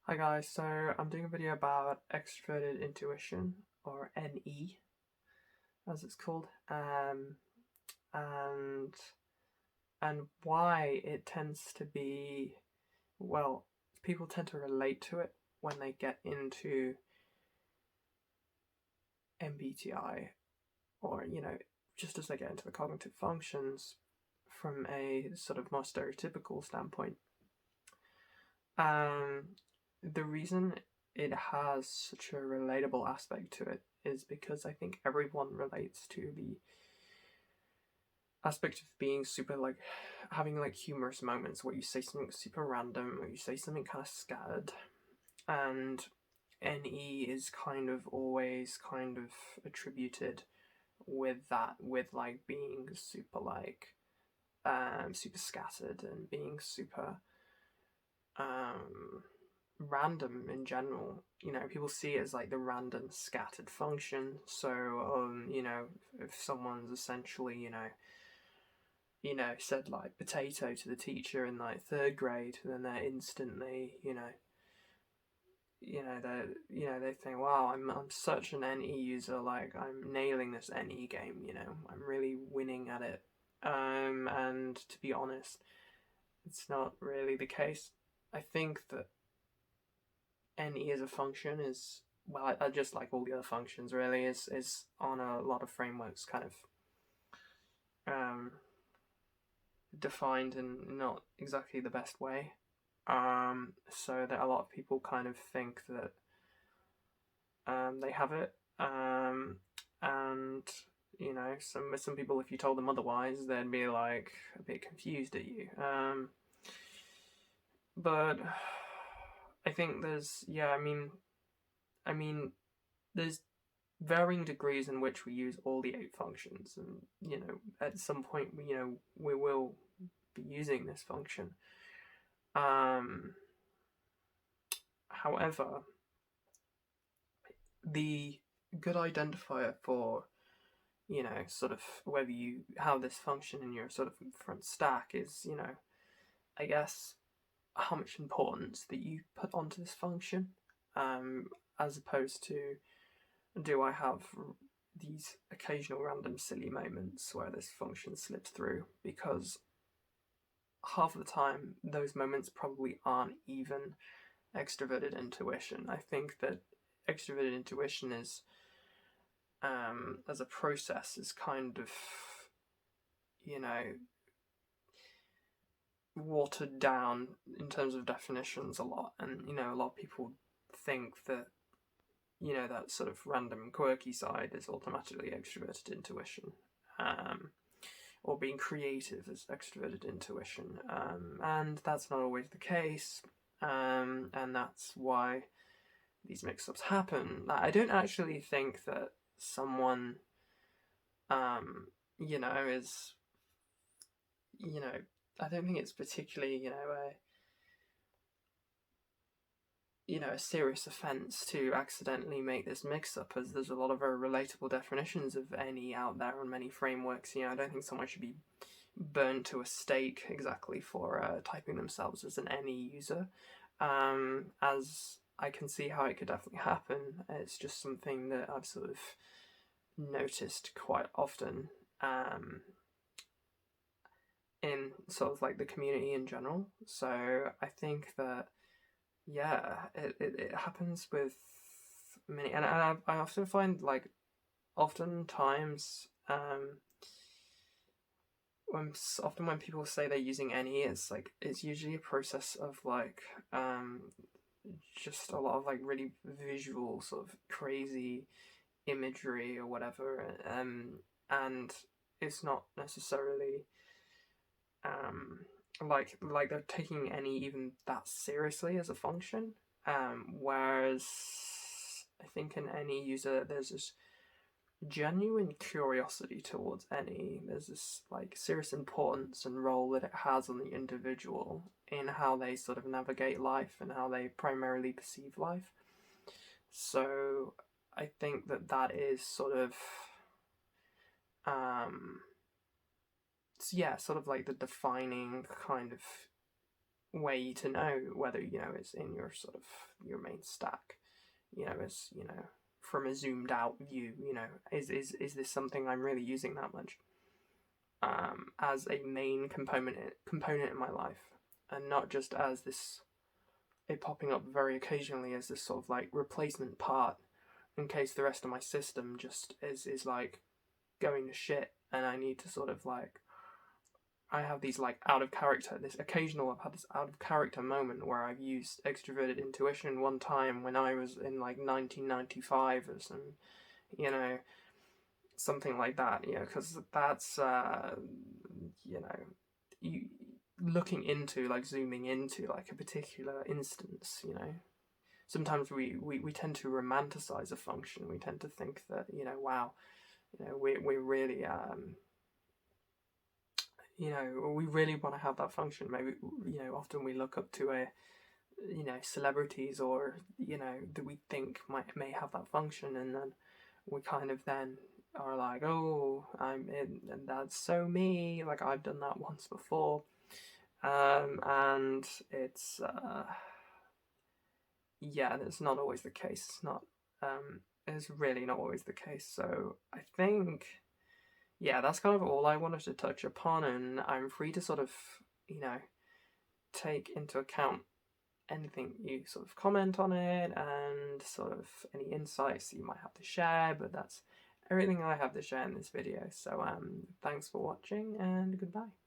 Hi guys, so I'm doing a video about extroverted intuition, or NE as it's called, and why it tends to be, well, people tend to relate to it when they get into MBTI, or just as they get into the cognitive functions from a sort of more stereotypical standpoint. Um, the reason it has such a relatable aspect to it is because I think everyone relates to the aspect of being super, like, having like humorous moments where you say something super random or you say something kind of scattered. And NE is kind of always kind of attributed with that, with like being super, like, super scattered and being super um random in general. People see it as like the random scattered function. So if someone's essentially said like potato to the teacher in like third grade, then they're instantly they think, wow, I'm such an NE user, like I'm nailing this NE game, I'm really winning at it. And to be honest, it's not really the case. I think that NE as a function is, well, I just like all the other functions really, is on a lot of frameworks kind of defined in not exactly the best way. So that a lot of people kind of think that they have it. And some people, if you told them otherwise, they'd be like a bit confused at you. But I think there's, yeah, I mean, there's varying degrees in which we use all the eight functions, and at some point we will be using this function. However, the good identifier for sort of whether you have this function in your sort of front stack is, I guess, how much importance that you put onto this function, as opposed to, do I have these occasional random silly moments where this function slips through? Because half of the time, those moments probably aren't even extroverted intuition. I think that extroverted intuition is, as a process, is kind of, you know, watered down in terms of definitions a lot. And, a lot of people think that, that sort of random quirky side is automatically extroverted intuition. Or being creative is extroverted intuition. And that's not always the case. And that's why these mix-ups happen. I don't actually think that someone, is, I don't think it's particularly, a serious offence to accidentally make this mix-up, as there's a lot of very relatable definitions of NE out there on many frameworks. I don't think someone should be burned to a stake exactly for typing themselves as an NE user. As I can see how it could definitely happen. It's just something that I've sort of noticed quite often, in sort of like the community in general. So I think that, yeah, it happens with many, and I often find, like, oftentimes, when people say they're using NE, it's like it's usually a process of like just a lot of like really visual sort of crazy imagery or whatever, and it's not necessarily like they're taking NE even that seriously as a function. Whereas I think in any user, there's this genuine curiosity towards NE. There's this like serious importance and role that it has on the individual in how they sort of navigate life and how they primarily perceive life. So I think that that is sort of, yeah, sort of like the defining kind of way to know whether, it's in your sort of your main stack, as, from a zoomed out view, is this something I'm really using that much as a main component in my life, and not just as this, it popping up very occasionally as this sort of like replacement part in case the rest of my system just is like going to shit, and I need to sort of like, I have these like I've had this out of character moment where I've used extroverted intuition one time when I was in like 1995 or some, you know, something like that, because that's, you looking into, like zooming into like a particular instance, sometimes we tend to romanticize a function. We tend to think that, wow, we're really, we really want to have that function. Maybe, often we look up to celebrities, or, that we think may have that function, and then we kind of then are like, oh, I'm in, and that's so me, like I've done that once before. And it's, yeah, that's not always the case. It's really not always the case. So I think, yeah, that's kind of all I wanted to touch upon, and I'm free to sort of, take into account anything you sort of comment on it, and sort of any insights you might have to share, but that's everything I have to share in this video. So thanks for watching, and goodbye.